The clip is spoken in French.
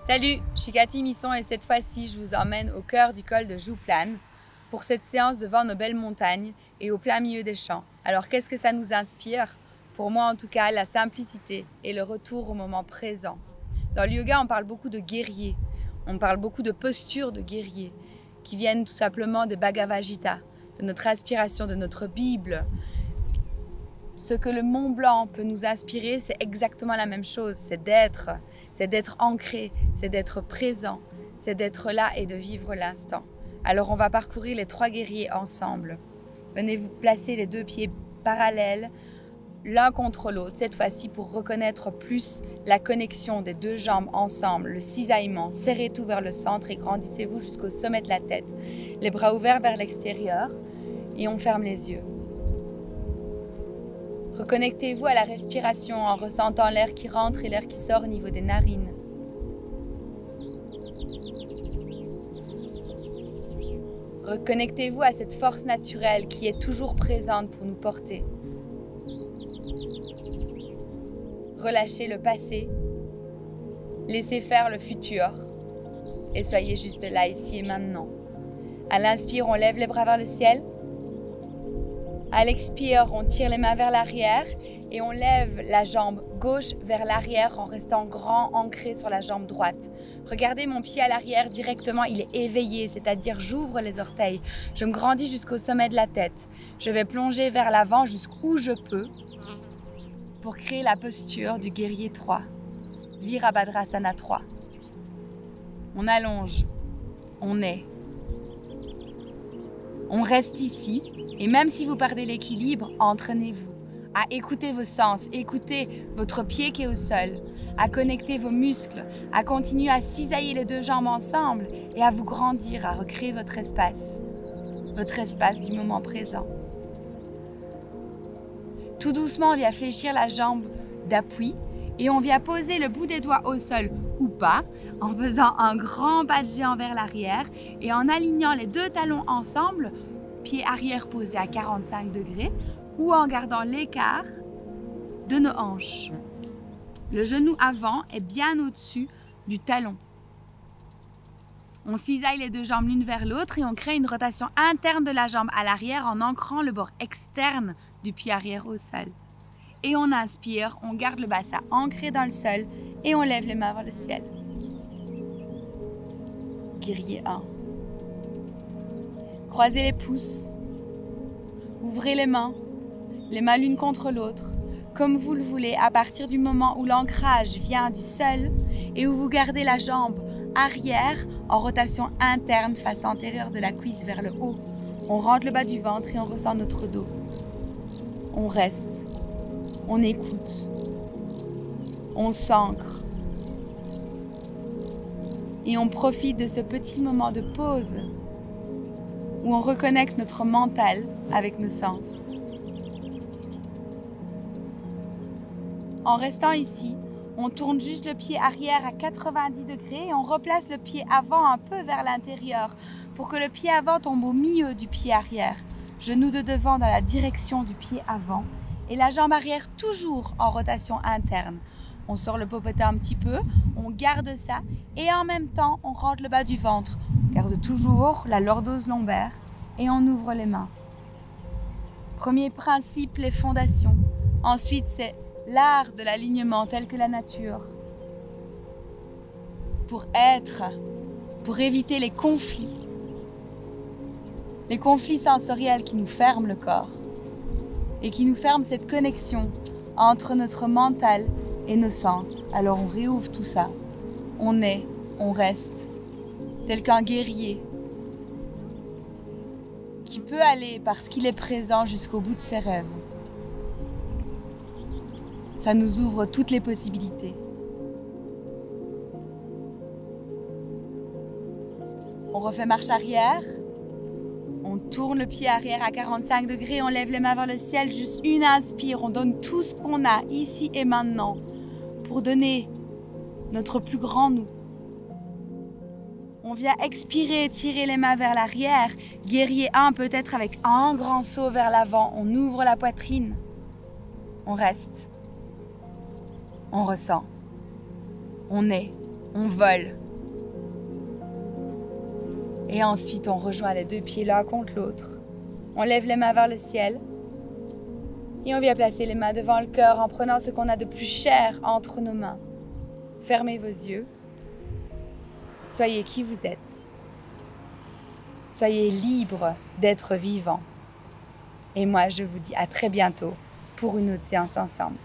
Salut, je suis Cathy Misson et cette fois-ci, je vous emmène au cœur du col de Jouplane pour cette séance devant nos belles montagnes et au plein milieu des champs. Alors qu'est-ce que ça nous inspire? Pour moi en tout cas, la simplicité et le retour au moment présent. Dans le yoga, on parle beaucoup de guerrier, on parle beaucoup de postures de guerrier qui viennent tout simplement des Bhagavad Gita, de notre inspiration, de notre Bible. Ce que le Mont Blanc peut nous inspirer, c'est exactement la même chose, c'est d'être ancré, c'est d'être présent, c'est d'être là et de vivre l'instant. Alors on va parcourir les 3 guerriers ensemble. Venez vous placer les 2 pieds parallèles, l'un contre l'autre, cette fois-ci pour reconnaître plus la connexion des 2 jambes ensemble, le cisaillement. Serrez tout vers le centre et grandissez-vous jusqu'au sommet de la tête. Les bras ouverts vers l'extérieur et on ferme les yeux. Reconnectez-vous à la respiration en ressentant l'air qui rentre et l'air qui sort au niveau des narines. Reconnectez-vous à cette force naturelle qui est toujours présente pour nous porter. Relâchez le passé, laissez faire le futur et soyez juste là, ici et maintenant. À l'inspire, on lève les bras vers le ciel. À l'expire, on tire les mains vers l'arrière et on lève la jambe gauche vers l'arrière en restant grand, ancré sur la jambe droite. Regardez mon pied à l'arrière directement, il est éveillé, c'est-à-dire j'ouvre les orteils. Je me grandis jusqu'au sommet de la tête. Je vais plonger vers l'avant jusqu'où je peux pour créer la posture du guerrier 3, Virabhadrasana 3. On allonge, on est. On reste ici et même si vous perdez l'équilibre, entraînez-vous à écouter vos sens, écouter votre pied qui est au sol, à connecter vos muscles, à continuer à cisailler les 2 jambes ensemble et à vous grandir, à recréer votre espace du moment présent. Tout doucement, on vient fléchir la jambe d'appui et on vient poser le bout des doigts au sol ou pas, en faisant un grand pas de géant vers l'arrière et en alignant les 2 talons ensemble, pied arrière posé à 45 degrés ou en gardant l'écart de nos hanches. Le genou avant est bien au-dessus du talon. On cisaille les 2 jambes l'une vers l'autre et on crée une rotation interne de la jambe à l'arrière en ancrant le bord externe du pied arrière au sol. Et on inspire, on garde le bassin ancré dans le sol et on lève les mains vers le ciel. Guerrier 1. Croisez les pouces, ouvrez les mains l'une contre l'autre, comme vous le voulez, à partir du moment où l'ancrage vient du sol et où vous gardez la jambe arrière en rotation interne face antérieure de la cuisse vers le haut. On rentre le bas du ventre et on ressent notre dos. On reste, on écoute, on s'ancre et on profite de ce petit moment de pause où on reconnecte notre mental avec nos sens. En restant ici, on tourne juste le pied arrière à 90 degrés et on replace le pied avant un peu vers l'intérieur pour que le pied avant tombe au milieu du pied arrière. Genou de devant dans la direction du pied avant et la jambe arrière toujours en rotation interne. On sort le popotin un petit peu, on garde ça et en même temps on rentre le bas du ventre. On garde toujours la lordose lombaire et on ouvre les mains. Premier principe, les fondations. Ensuite, c'est l'art de l'alignement tel que la nature. Pour être, pour éviter les conflits sensoriels qui nous ferment le corps et qui nous ferment cette connexion entre notre mental et nos sens. Alors on réouvre tout ça. On est, on reste, tel qu'un guerrier qui peut aller parce qu'il est présent jusqu'au bout de ses rêves. Ça nous ouvre toutes les possibilités. On refait marche arrière. On tourne le pied arrière à 45 degrés. On lève les mains vers le ciel. Juste une inspire. On donne tout ce qu'on a ici et maintenant pour donner notre plus grand nous. On vient expirer, tirer les mains vers l'arrière. Guerrier 1 peut-être avec un grand saut vers l'avant. On ouvre la poitrine. On reste. On ressent. On est. on vole. Et ensuite, on rejoint les deux pieds l'un contre l'autre. On lève les mains vers le ciel. Et on vient placer les mains devant le cœur en prenant ce qu'on a de plus cher entre nos mains. Fermez vos yeux. Soyez qui vous êtes. Soyez libre d'être vivant. Et moi, je vous dis à très bientôt pour une autre séance ensemble.